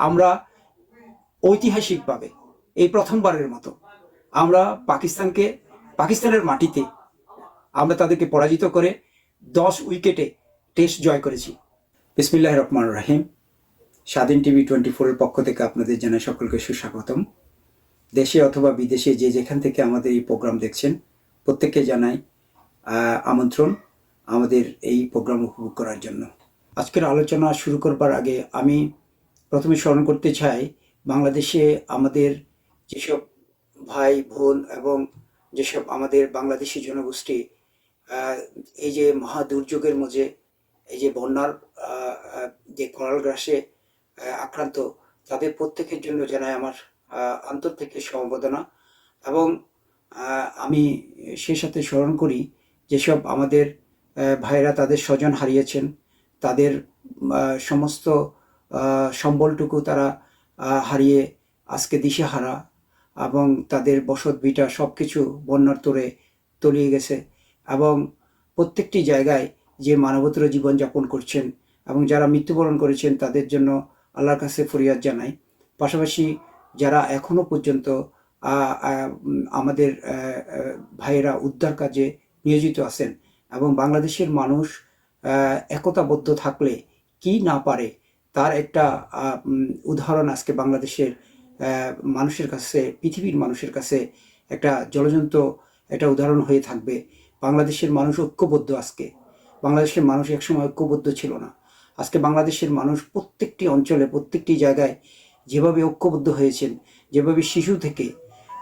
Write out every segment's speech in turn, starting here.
আমরা ঐতিহাসিকভাবে এই প্রথমবারের মতো আমরা পাকিস্তানের মাটিতে আমরা তাদেরকে পরাজিত করে 10 উইকেটে টেস্ট জয় করেছি। বিসমিল্লাহির রহমানির রহিম। স্বাধীন টিভি 24-এর পক্ষ থেকে আপনাদের জানাই সকলকে সুস্বাগতম। দেশে অথবা বিদেশে যে যেখান থেকে আমাদের এই প্রোগ্রাম দেখছেন প্রত্যেককে জানাই আমন্ত্রণ আমাদের এই প্রোগ্রাম উপভোগ করার জন্য। আজকের আলোচনা শুরু করবার আগে আমি প্রথমে স্মরণ করতে চাই বাংলাদেশে আমাদের যেসব ভাই বোন এবং যেসব আমাদের বাংলাদেশি জনগোষ্ঠী এই যে মহা দুর্যোগের মধ্যে এই যে বন্যার যে করাল গ্রাসে আক্রান্ত, তাদের প্রত্যেকের জন্য জানাই আমার অন্তর থেকে সমবেদনা। এবং আমি সেই সাথে স্মরণ করি যেসব আমাদের ভাইরা তাদের স্বজন হারিয়েছেন, তাদের সমস্ত সম্বলটুকু তারা হারিয়ে আজকে দিশেহারা, এবং তাদের বসত ভিটা সব কিছু বন্যার তোড়ে তলিয়ে গেছে। এবং প্রত্যেকটি জায়গায় যে মানবতর জীবনযাপন করছেন এবং যারা মৃত্যুবরণ করেছেন তাদের জন্য আল্লাহর কাছে ফরিয়াদ জানাই। পাশাপাশি যারা এখনো পর্যন্ত আমাদের ভাইয়েরা উদ্ধার কাজে নিয়োজিত আছেন, এবং বাংলাদেশের মানুষ একতাবদ্ধ থাকলে কি না পারে তার একটা উদাহরণ আজকে বাংলাদেশের মানুষের কাছে, পৃথিবীর মানুষের কাছে একটা জ্বলজ্বন্ত একটা উদাহরণ হয়ে থাকবে। বাংলাদেশের মানুষ ঐক্যবদ্ধ। আজকে বাংলাদেশের মানুষ একসময় ঐক্যবদ্ধ ছিল না। আজকে বাংলাদেশের মানুষ প্রত্যেকটি অঞ্চলে, প্রত্যেকটি জায়গায় যেভাবে ঐক্যবদ্ধ হয়েছেন, যেভাবে শিশু থেকে,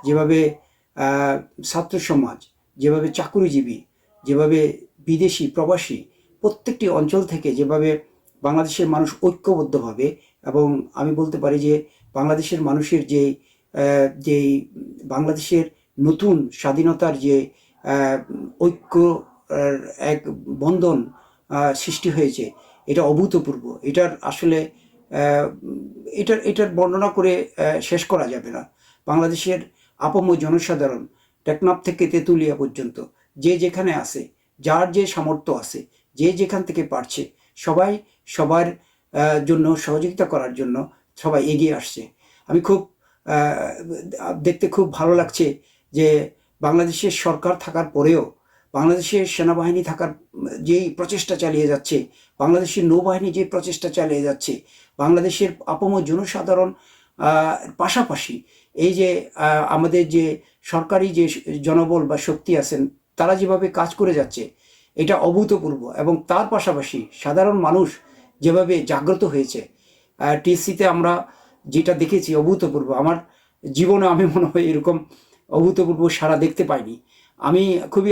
যেভাবে ছাত্র সমাজ, যেভাবে চাকুরিজীবী, যেভাবে বিদেশি প্রবাসী, প্রত্যেকটি অঞ্চল থেকে যেভাবে বাংলাদেশের মানুষ ঐক্যবদ্ধভাবে, এবং আমি বলতে পারি যে বাংলাদেশের মানুষের যেই বাংলাদেশের নতুন স্বাধীনতার যে ঐক্য এক বন্ধন সৃষ্টি হয়েছে, এটা অভূতপূর্ব। এটার আসলে এটার বর্ণনা করে শেষ করা যাবে না। বাংলাদেশের আপামর জনসাধারণ টেকনাফ থেকে তেঁতুলিয়া পর্যন্ত যে যেখানে আছে, যার যে সামর্থ্য আছে, যে যেখান থেকে পারছে, সবাই সবার জন্য সহযোগিতা করার জন্য সবাই এগিয়ে আসছে। আমি খুব দেখতে খুব ভালো লাগছে যে বাংলাদেশের সরকার থাকার পরেও বাংলাদেশের সেনাবাহিনী থাকার যেই প্রচেষ্টা চালিয়ে যাচ্ছে, বাংলাদেশের নৌবাহিনী যে প্রচেষ্টা চালিয়ে যাচ্ছে, বাংলাদেশের আপামর জনসাধারণ পাশাপাশি এই যে আমাদের যে সরকারি যে জনবল বা শক্তি আছেন তারা যেভাবে কাজ করে যাচ্ছে, এটা অভূতপূর্ব। এবং তার পাশাপাশি সাধারণ মানুষ যেভাবে জাগ্রত হয়েছে, টিএসসিতে আমরা যেটা দেখেছি অভূতপূর্ব। আমার জীবনে আমি মনে হয় এরকম অভূতপূর্ব সারা দেখতে পাইনি। আমি খুবই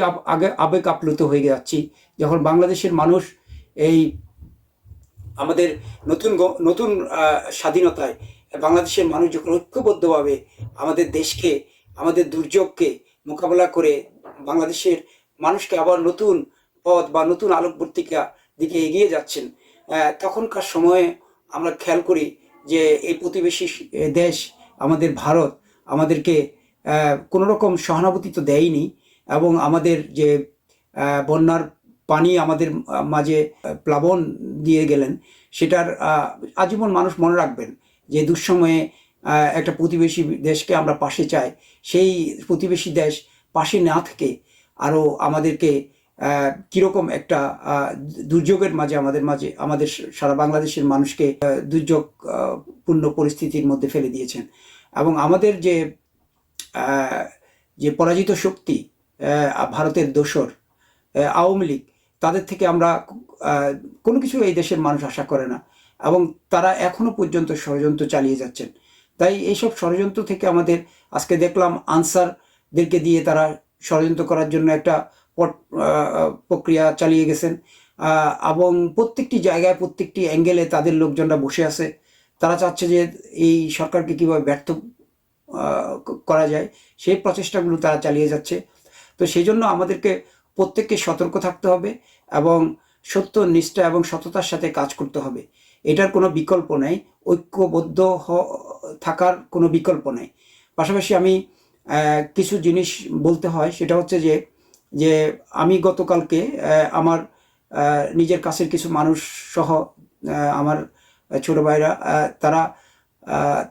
আবেগ আপ্লুত হয়ে যাচ্ছি যখন বাংলাদেশের মানুষ এই আমাদের নতুন নতুন স্বাধীনতায় বাংলাদেশের মানুষ যখন ঐক্যবদ্ধভাবে আমাদের দেশকে, আমাদের দুর্যোগকে মোকাবেলা করে বাংলাদেশের মানুষকে আবার নতুন পথ বা নতুন আলোকবর্তিকা দিকে এগিয়ে যাচ্ছেন, তখনকার সময়ে আমরা খেয়াল করি যে এই প্রতিবেশী দেশ আমাদের ভারত আমাদেরকে কোনো রকম সহানুভূতি তো দেয়নি, এবং আমাদের যে বন্যার পানি আমাদের মাঝে প্লাবন দিয়ে গেলেন, সেটার আজীবন মানুষ মনে রাখবেন যে দুঃসময়ে একটা প্রতিবেশী দেশকে আমরা পাশে চাই, সেই প্রতিবেশী দেশ পাশে না থেকে আরও আমাদেরকে কীরকম একটা দুর্যোগের মাঝে আমাদের সারা বাংলাদেশের মানুষকে দুর্যোগপূর্ণ পরিস্থিতির মধ্যে ফেলে দিয়েছেন। এবং আমাদের যে পরাজিত শক্তি ভারতের দোসর আওয়ামী লীগ, তাদের থেকে আমরা কোনো কিছু এই দেশের মানুষ আশা করে না, এবং তারা এখনো পর্যন্ত ষড়যন্ত্র চালিয়ে যাচ্ছেন। তাই এইসব ষড়যন্ত্র থেকে আমাদের আজকে দেখলাম আনসারদেরকে দিয়ে তারা ষড়যন্ত্র করার জন্য একটা প্রক্রিয়া চালিয়ে গেছেন, এবং প্রত্যেকটি জায়গায় প্রত্যেকটি অ্যাঙ্গেলে তাদের লোকজনরা বসে আছে। তারা চাচ্ছে যে এই সরকারকে কীভাবে ব্যর্থ করা যায় সেই প্রচেষ্টাগুলো তারা চালিয়ে যাচ্ছে। তো সেই জন্য আমাদেরকে প্রত্যেককে সতর্ক থাকতে হবে এবং সত্য, নিষ্ঠা এবং সততার সাথে কাজ করতে হবে। এটার কোনো বিকল্প নেই, ঐক্যবদ্ধ থাকার কোনো বিকল্প নেই। পাশাপাশি আমি কিছু জিনিস বলতে হয়, সেটা হচ্ছে যে আমি গতকালকে আমার নিজের কাছের কিছু মানুষ সহ আমার ছোট ভাইরা তারা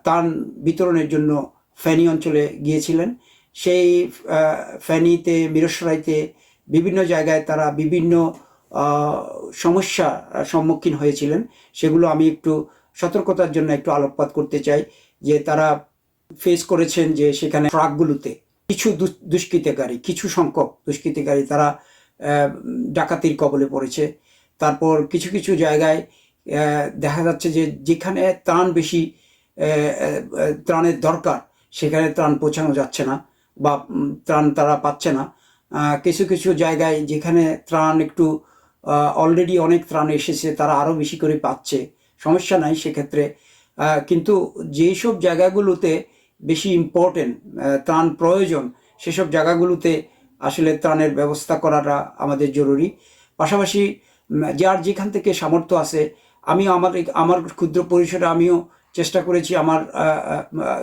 ত্রাণ বিতরণের জন্য ফেনী অঞ্চলে গিয়েছিলেন। সেই ফেনীতে, মিরসরাইতে বিভিন্ন জায়গায় তারা বিভিন্ন সমস্যা সম্মুখীন হয়েছিলেন। সেগুলো আমি একটু সতর্কতার জন্য একটু আলোকপাত করতে চাই। যে তারা ফেস করেছেন যে সেখানে ট্রাকগুলোতে কিছু দুষ্কৃতিকারী, কিছু সংখ্যক দুষ্কৃতিকারী তারা ডাকাতির কবলে পড়েছে। তারপর কিছু কিছু জায়গায় দেখা যাচ্ছে যে যেখানে ত্রাণ বেশি, ত্রাণের দরকার, সেখানে ত্রাণ পৌঁছানো যাচ্ছে না বা ত্রাণ তারা পাচ্ছে না। কিছু কিছু জায়গায় যেখানে ত্রাণ একটু অলরেডি অনেক ত্রাণ এসেছে, তারা আরও বেশি করে পাচ্ছে, সমস্যা নাই সেক্ষেত্রে। কিন্তু যেই সব জায়গাগুলোতে বেশি ইম্পর্টেন্ট ত্রাণ প্রয়োজন, সেসব জায়গাগুলোতে আসলে ত্রাণের ব্যবস্থা করাটা আমাদের জরুরি। পাশাপাশি যার যেখান থেকে সামর্থ্য আছে, আমিও আমার ক্ষুদ্র পরিসরে আমিও চেষ্টা করেছি, আমার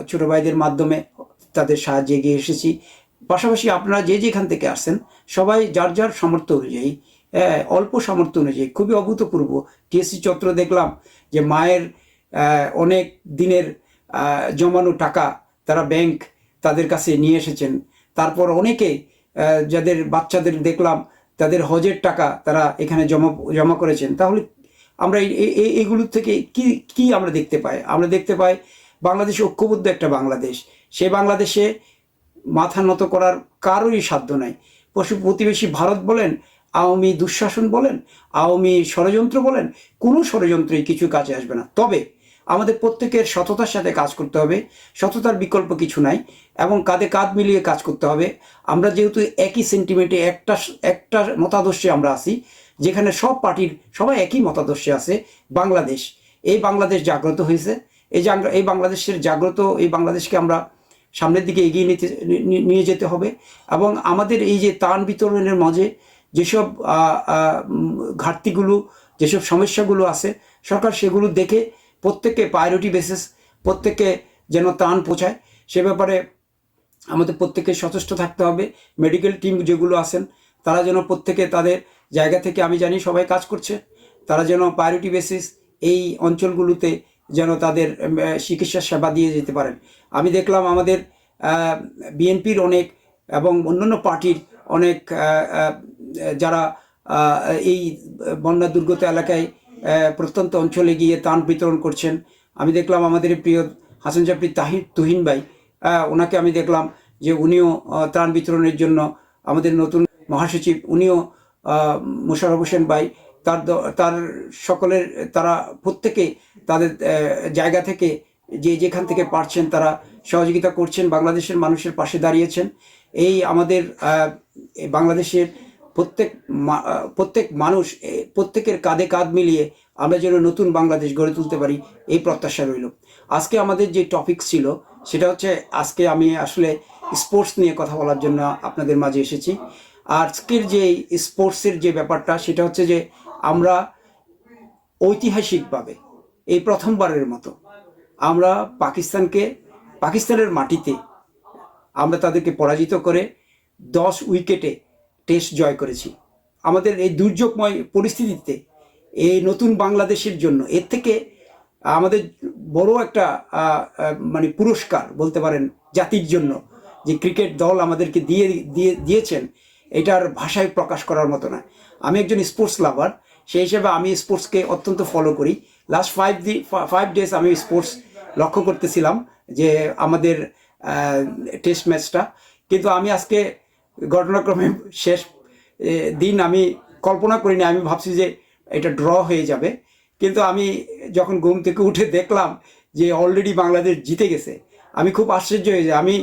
ছোট ভাইদের মাধ্যমে তাদের সাহায্যে এগিয়ে এসেছি। পাশাপাশি আপনারা যে যেখান থেকে আসেন, সবাই যার যার সামর্থ্য অনুযায়ী, অল্প সামর্থ্য অনুযায়ী, খুবই অভূতপূর্ব টিএসসি চত্বর দেখলাম যে মায়ের অনেক দিনের জমানো টাকা তারা ব্যাংক তাদের কাছে নিয়ে এসেছেন। তারপর অনেকে যাদের বাচ্চাদের দেখলাম তাদের হজের টাকা তারা এখানে জমা করেছেন। তাহলে আমরা এইগুলোর থেকে কি কি আমরা দেখতে পাই? আমরা দেখতে পাই বাংলাদেশ ঐক্যবদ্ধ একটা বাংলাদেশ। সে বাংলাদেশে মাথা নত করার কারোরই সাধ্য নাই। প্রতিবেশী ভারত বলেন, আওয়ামী দুঃশাসন বলেন, আওয়ামী ষড়যন্ত্র বলেন, কোনো ষড়যন্ত্রই কিছু কাজে আসবে না। তবে আমাদের প্রত্যেকের সততার সাথে কাজ করতে হবে, সততার বিকল্প কিছু নাই, এবং কাঁধে কাঁধ মিলিয়ে কাজ করতে হবে। আমরা যেহেতু একই সেন্টিমেন্টে, একটা মতাদর্শে আমরা আছি, যেখানে সব পার্টির সবাই একই মতাদর্শে আছে, বাংলাদেশ, এই বাংলাদেশ জাগ্রত হয়েছে। এই বাংলাদেশের জাগ্রত এই বাংলাদেশকে আমরা সামনের দিকে এগিয়ে নিয়ে যেতে হবে। এবং আমাদের এই যে ত্রাণ বিতরণের মাঝে যেসব ঘাটতিগুলো, যেসব সমস্যাগুলো আছে, সরকার সেগুলো দেখে প্রত্যেককে প্রায়োরিটি বেসিস প্রত্যেককে যেন ত্রাণ পৌঁছায়, সে ব্যাপারে আমাদের প্রত্যেককে সচেষ্ট থাকতে হবে। মেডিকেল টিম যেগুলো আছেন, তারা যেন প্রত্যেকে তাদের জায়গা থেকে, আমি জানি সবাই কাজ করছে, তারা যেন প্রায়োরিটি বেসিস এই অঞ্চলগুলোতে যেন তাদের চিকিৎসা সেবা দিয়ে যেতে পারেন। আমি দেখলাম আমাদের বিএনপির অনেক এবং অন্যান্য পার্টির অনেক যারা এই বন্যা দুর্গত এলাকায় প্রত্যন্ত অঞ্চলে গিয়ে ত্রাণ বিতরণ করছেন। আমি দেখলাম আমাদের প্রিয় হাসান জাফরি তুহিন ভাই, ওনাকে আমি দেখলাম যে উনিও ত্রাণ বিতরণের জন্য, আমাদের নতুন মহাসচিব উনিও মোশাররফ হোসেন ভাই, তার সকলের তারা প্রত্যেকে তাদের জায়গা থেকে যেখান থেকে পারছেন তারা সহযোগিতা করছেন, বাংলাদেশের মানুষের পাশে দাঁড়িয়েছেন। এই আমাদের বাংলাদেশের প্রত্যেক মানুষ, প্রত্যেকের কাঁধে কাঁধ মিলিয়ে আমরা যেন নতুন বাংলাদেশ গড়ে তুলতে পারি, এই প্রত্যাশা রইল। আজকে আমাদের যে টপিক ছিল সেটা হচ্ছে, আজকে আমি আসলে স্পোর্টস নিয়ে কথা বলার জন্য আপনাদের মাঝে এসেছি। আজকের যে স্পোর্টসের যে ব্যাপারটা, সেটা হচ্ছে যে আমরা ঐতিহাসিকভাবে এই প্রথমবারের মতো আমরা পাকিস্তানের মাটিতে আমরা তাদেরকে পরাজিত করে 10 উইকেটে টেস্ট জয় করেছি। আমাদের এই দুর্যোগময় পরিস্থিতিতে এই নতুন বাংলাদেশের জন্য এর থেকে আমাদের বড় একটা মানে পুরস্কার বলতে পারেন জাতির জন্য, যে ক্রিকেট দল আমাদেরকে দিয়েছেন, এটার ভাষায় প্রকাশ করার মতো না। আমি একজন স্পোর্টস লাভার, সেই হিসেবে আমি স্পোর্টসকে অত্যন্ত ফলো করি। লাস্ট 5 ডেজ আমি স্পোর্টস লক্ষ্য করতেছিলাম যে আমাদের টেস্ট ম্যাচটা, কিন্তু আমি আজকে ঘটনাক্রমে শেষ দিন আমি কল্পনা করিনি, আমি ভাবছি যে এটা ড্র হয়ে যাবে, কিন্তু আমি যখন ঘুম থেকে উঠে দেখলাম যে অলরেডি বাংলাদেশ জিতে গেছে, আমি খুব আশ্চর্য হয়ে যাই। আমি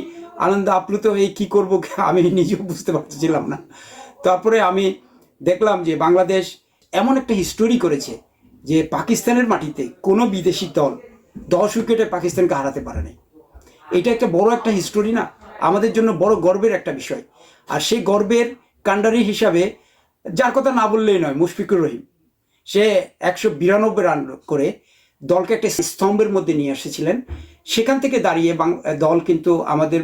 আনন্দ আপ্লুত হয়ে কী করবো আমি নিজেও বুঝতে পারছিলাম না। তারপরে আমি দেখলাম যে বাংলাদেশ এমন একটা হিস্টোরি করেছে যে পাকিস্তানের মাটিতে কোনো বিদেশি দল 10 উইকেটে পাকিস্তানকে হারাতে পারে নাই। এটা একটা বড় একটা হিস্টোরি না, আমাদের জন্য বড় গর্বের একটা বিষয়। আর সেই গর্বের কাণ্ডারি হিসাবে যার কথা না বললেই নয়, মুশফিকুর রহিম, সে 192 রান করে দলকে একটা স্তম্ভের মধ্যে নিয়ে এসেছিলেন। সেখান থেকে দাঁড়িয়ে দল কিন্তু আমাদের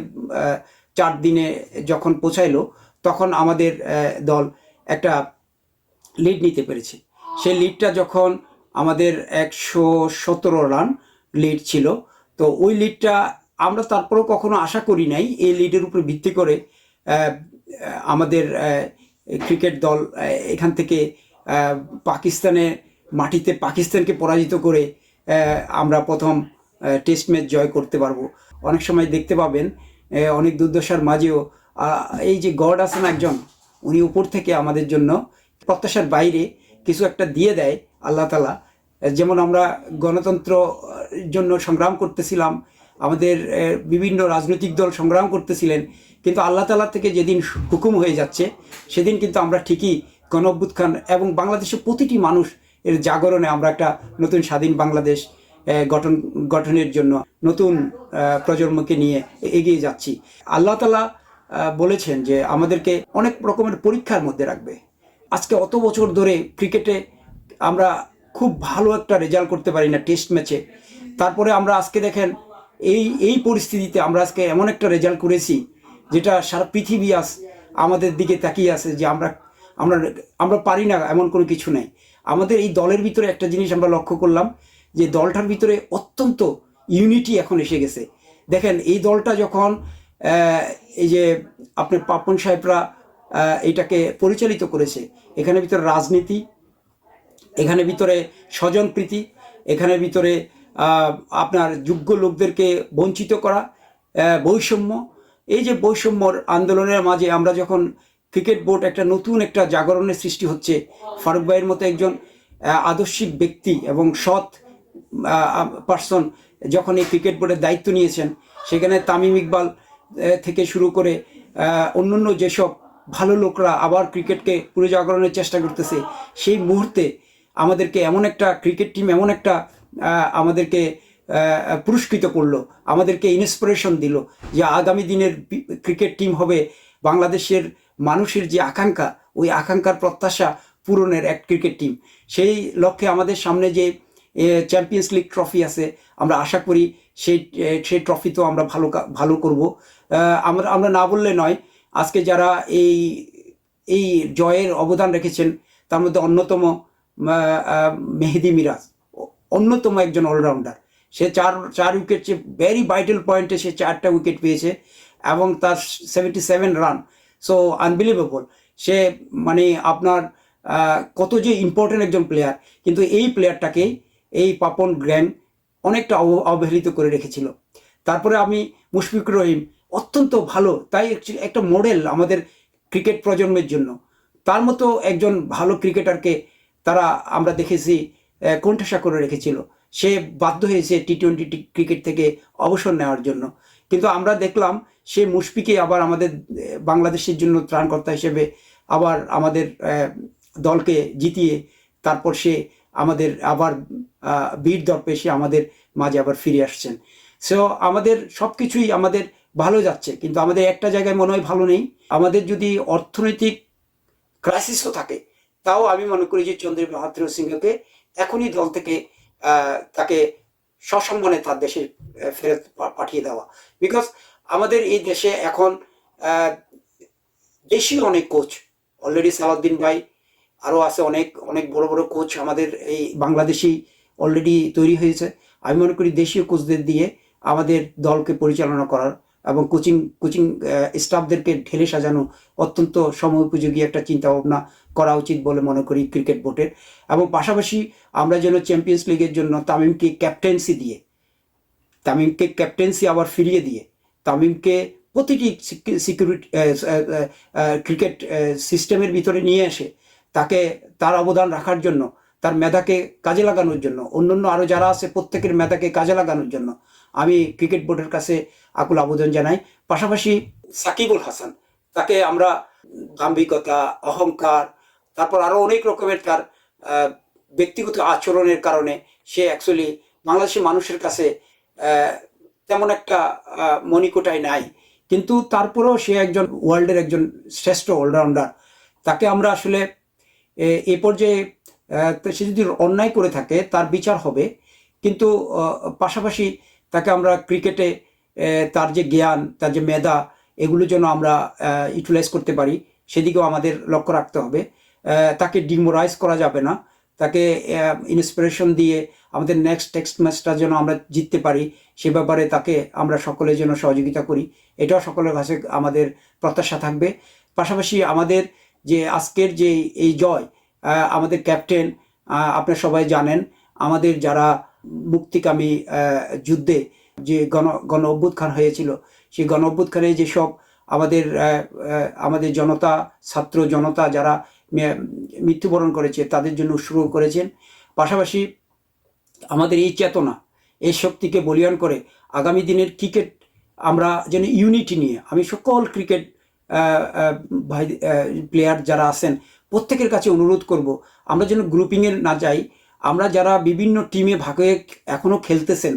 4 দিনে যখন পৌঁছাইলো, তখন আমাদের দল একটা লিড নিতে পেরেছে। সেই লিডটা যখন আমাদের 117 রান লিড ছিল, তো ওই লিডটা আমরা তারপরেও কখনো আশা করি নাই এই লিডের উপর ভিত্তি করে আমাদের ক্রিকেট দল এখান থেকে পাকিস্তানের মাটিতে পাকিস্তানকে পরাজিত করে আমরা প্রথম টেস্ট ম্যাচ জয় করতে পারবো। অনেক সময় দেখতে পাবেন অনেক দুর্দশার মাঝেও এই যে গড আছেন একজন, উনি উপর থেকে আমাদের জন্য প্রত্যাশার বাইরে কিছু একটা দিয়ে দেয় আল্লাহ তালা। যেমন আমরা গণতন্ত্র জন্য সংগ্রাম করতেছিলাম, আমাদের বিভিন্ন রাজনৈতিক দল সংগ্রাম করতেছিলেন, কিন্তু আল্লাহ তালা থেকে যেদিন হুকুম হয়ে যাচ্ছে সেদিন কিন্তু আমরা ঠিকই গণ অভ্যুত্থান এবং বাংলাদেশের প্রতিটি মানুষ এর জাগরণে আমরা একটা নতুন স্বাধীন বাংলাদেশ গঠনের জন্য নতুন প্রজন্মকে নিয়ে এগিয়ে যাচ্ছি। আল্লাহ তালা বলেছেন যে আমাদেরকে অনেক রকমের পরীক্ষার মধ্যে রাখবে। আজকে অত বছর ধরে ক্রিকেটে আমরা খুব ভালো একটা রেজাল্ট করতে পারি না টেস্ট ম্যাচে, তারপরে আমরা আজকে দেখেন এই পরিস্থিতিতে আমরা আজকে এমন একটা রেজাল্ট করেছি যেটা সারা পৃথিবী আমাদের দিকে তাকিয়ে আছে যে আমরা আমরা আমরা পারি না এমন কোনো কিছু নেই। আমাদের এই দলের ভিতরে একটা জিনিস আমরা লক্ষ্য করলাম যে দলটার ভিতরে অত্যন্ত ইউনিটি এখন এসে গেছে। দেখেন এই দলটা যখন এই যে আপনার পাপন সাহেবরা এটাকে পরিচালিত করেছে, এখানে ভিতরে রাজনীতি, এখানে ভিতরে স্বজনপ্রীতি, এখানে ভিতরে আপনার যোগ্য লোকদেরকে বঞ্চিত করা, বৈষম্য, এই যে বৈষম্যর আন্দোলনের মাঝে আমরা যখন ক্রিকেট বোর্ড একটা নতুন একটা জাগরণের সৃষ্টি হচ্ছে, ফারুক ভাইয়ের মতো একজন আদর্শিক ব্যক্তি এবং সৎ পার্সন যখন এই ক্রিকেট বোর্ডের দায়িত্ব নিয়েছেন, সেখানে তামিম ইকবাল থেকে শুরু করে অন্যান্য যেসব ভালো লোকরা আবার ক্রিকেটকে পুনর্জাগরণের চেষ্টা করতেছে, সেই মুহূর্তে আমাদেরকে এমন একটা ক্রিকেট টিম এমন একটা আমাদেরকে পুরস্কৃত করলো, আমাদেরকে ইন্সপিরেশন দিল যে আগামী দিনের ক্রিকেট টিম হবে বাংলাদেশের মানুষের যে আকাঙ্ক্ষা, ওই আকাঙ্ক্ষার প্রত্যাশা পূরণের এক ক্রিকেট টিম। সেই লক্ষ্যে আমাদের সামনে যে চ্যাম্পিয়ন্স লিগ ট্রফি আছে, আমরা আশা করি সেই ট্রফি তো আমরা ভালো করব। আমরা না বললে নয়, আজকে যারা এই জয়ের অবদান রেখেছেন তার মধ্যে অন্যতম মেহেদি মিরাজ, অন্যতম একজন অলরাউন্ডার। সে চার উইকেট, যে ভেরি ভাইটাল পয়েন্টে সে 4টা উইকেট পেয়েছে এবং তার 77 রান। So unbelievable. সে মানে আপনার কত যে ইম্পর্টেন্ট একজন প্লেয়ার, কিন্তু এই প্লেয়ারটাকে এই পাপন গ্যাং অনেকটা অবহেলিত করে রেখেছিল। তারপরে আমি মুশফিকুর রহিম অত্যন্ত ভালো, তাই একটা মডেল আমাদের ক্রিকেট প্রজন্মের জন্য। তার মতো একজন ভালো ক্রিকেটারকে তারা আমরা দেখেছি কোণঠাসা করে রেখেছিল। সে বাধ্য হয়েছে টি-20 ক্রিকেট থেকে অবসর নেওয়ার জন্য, কিন্তু আমরা দেখলাম সে মুশফিকে আবার আমাদের বাংলাদেশের জন্য ত্রাণকর্তা হিসেবে আবার আমাদের দলকে জিতিয়ে তারপর সে আমাদের আবার বীর দর্পে সে আমাদের মাঝে আবার ফিরে আসছেন। সো আমাদের সব কিছুই আমাদের ভালো যাচ্ছে, কিন্তু আমাদের একটা জায়গায় মনে হয় ভালো নেই। আমাদের যদি অর্থনৈতিক ক্রাইসিসও থাকে, তাও আমি মনে করি যে চন্দ্রীপ বাহাদুর সিংহকে এখনই দল থেকে তাকে সসম্মানে তার দেশে ফেরত পাঠিয়ে দেওয়া। বিকজ আমাদের এই দেশে এখন দেশীয় অনেক কোচ অলরেডি, সালাউদ্দিন ভাই, আরও আছে অনেক অনেক বড় বড় কোচ আমাদের এই বাংলাদেশি অলরেডি তৈরি হয়েছে। আমি মনে করি দেশীয় কোচদের দিয়ে আমাদের দলকে পরিচালনা করার এবং কোচিং স্টাফদেরকে ঢেলে সাজানো অত্যন্ত সময় উপযোগী একটা চিন্তা ভাবনা করা উচিত বলে মনে করি ক্রিকেট বোর্ডের। এবং পাশাপাশি আমরা যেন চ্যাম্পিয়ন্স লিগের জন্য তামিমকে ক্যাপ্টেন্সি আবার ফিরিয়ে দিয়ে তামিমকে প্রতিটি সিকিউরিটি ক্রিকেট সিস্টেমের ভিতরে নিয়ে এসে তাকে তার অবদান রাখার জন্য, তার মেধাকে কাজে লাগানোর জন্য, অন্যান্য আরও যারা আছে প্রত্যেকের মেধাকে কাজে লাগানোর জন্য আমি ক্রিকেট বোর্ডের কাছে আকুল আবেদন জানাই। পাশাপাশি সাকিবুল হাসান, তাকে আমরা দাম্ভিকতা, অহংকার, তারপর আরও অনেক রকমের তার ব্যক্তিগত আচরণের কারণে সে অ্যাকচুয়ালি বাংলাদেশের মানুষের কাছে তেমন একটা মনিকোটায় নাই, কিন্তু তারপরেও সে একজন ওয়ার্ল্ডের একজন শ্রেষ্ঠ অলরাউন্ডার। তাকে আমরা আসলে এ পর্যায়ে সে যদি অন্যায় করে থাকে তার বিচার হবে, কিন্তু পাশাপাশি তাকে আমরা ক্রিকেটে তার যে জ্ঞান, তার যে মেধা, এগুলোর জন্য আমরা ইউটিলাইজ করতে পারি, সেদিকেও আমাদের লক্ষ্য রাখতে হবে। তাকে ডিমোরাইজ করা যাবে না, তাকে ইন্সপিরেশন দিয়ে আমাদের নেক্সট টেক্সট ম্যাচটা যেন আমরা জিততে পারি, সে ব্যাপারে তাকে আমরা সকলে যেন সহযোগিতা করি, এটাও সকলের কাছে আমাদের প্রত্যাশা থাকবে। পাশাপাশি আমাদের যে আজকের যে এই জয়, আমাদের ক্যাপ্টেন, আপনারা সবাই জানেন, আমাদের যারা মুক্তিকামী যুদ্ধে যে গণ অভ্যুত্থান হয়েছিল, সেই গণ অভ্যুত্থানে যেসব আমাদের জনতা, ছাত্র জনতা যারা মৃত্যুবরণ করেছে তাদের জন্য উৎসর্গ করেছেন। পাশাপাশি আমাদের এই চেতনা, এই শক্তিকে বলীয়ান করে আগামী দিনের ক্রিকেট আমরা যেন ইউনিটি নিয়ে, আমি সকল ক্রিকেট ভাই প্লেয়ার যারা আছেন প্রত্যেকের কাছে অনুরোধ করব, আমরা যেন গ্রুপিংয়ে না যাই। আমরা যারা বিভিন্ন টিমে ভাগ হয়ে এখনও খেলতেছেন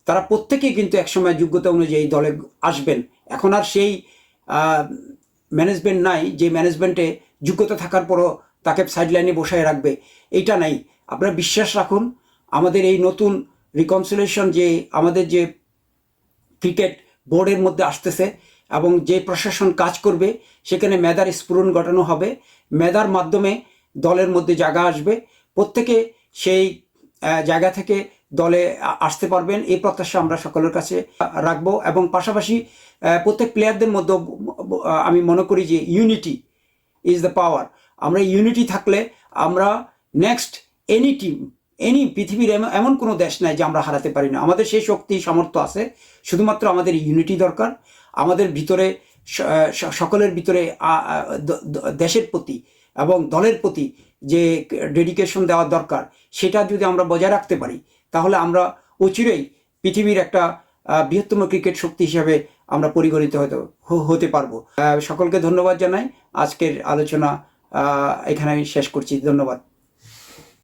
তারা প্রত্যেকেই কিন্তু একসময় যোগ্যতা অনুযায়ী দলে আসবেন। এখন আর সেই ম্যানেজমেন্ট নাই যে ম্যানেজমেন্টে যোগ্যতা থাকার পরও তাকে সাইডলাইনে বসায় রাখবে, এইটা নাই। আপনারা বিশ্বাস রাখুন, আমাদের এই নতুন রিকনসিলিয়েশন যে আমাদের যে ক্রিকেট বোর্ডের মধ্যে আসতেছে এবং যে প্রশাসন কাজ করবে, সেখানে মেধার স্ফুরণ ঘটানো হবে, মেধার মাধ্যমে দলের মধ্যে জায়গা আসবে, প্রত্যেকে সেই জায়গা থেকে দলে আসতে পারবেন, এই প্রত্যাশা আমরা সকলের কাছে রাখবো। এবং পাশাপাশি প্রত্যেক প্লেয়ারদের মধ্যে আমি মনে করি যে ইউনিটি ইজ দ্য পাওয়ার। আমরা ইউনিটি থাকলে আমরা নেক্সট এনি টিম, পৃথিবীর এমন কোনো দেশ নাই যে আমরা হারাতে পারি না। আমাদের সেই শক্তি সামর্থ্য আছে, শুধুমাত্র আমাদের ইউনিটি দরকার। আমাদের ভিতরে সকলের ভিতরে দেশের প্রতি এবং দলের প্রতি যে ডেডিকেশন দেওয়ার দরকার, সেটা যদি আমরা বজায় রাখতে পারি তাহলে আমরা অচিরেই পৃথিবীর একটা বৃহত্তম ক্রিকেট শক্তি হিসাবে আমরা পরিগণিত হতে পারবো। সকলকে ধন্যবাদ জানাই। আজকের আলোচনা এখানে আমি শেষ করছি। ধন্যবাদ।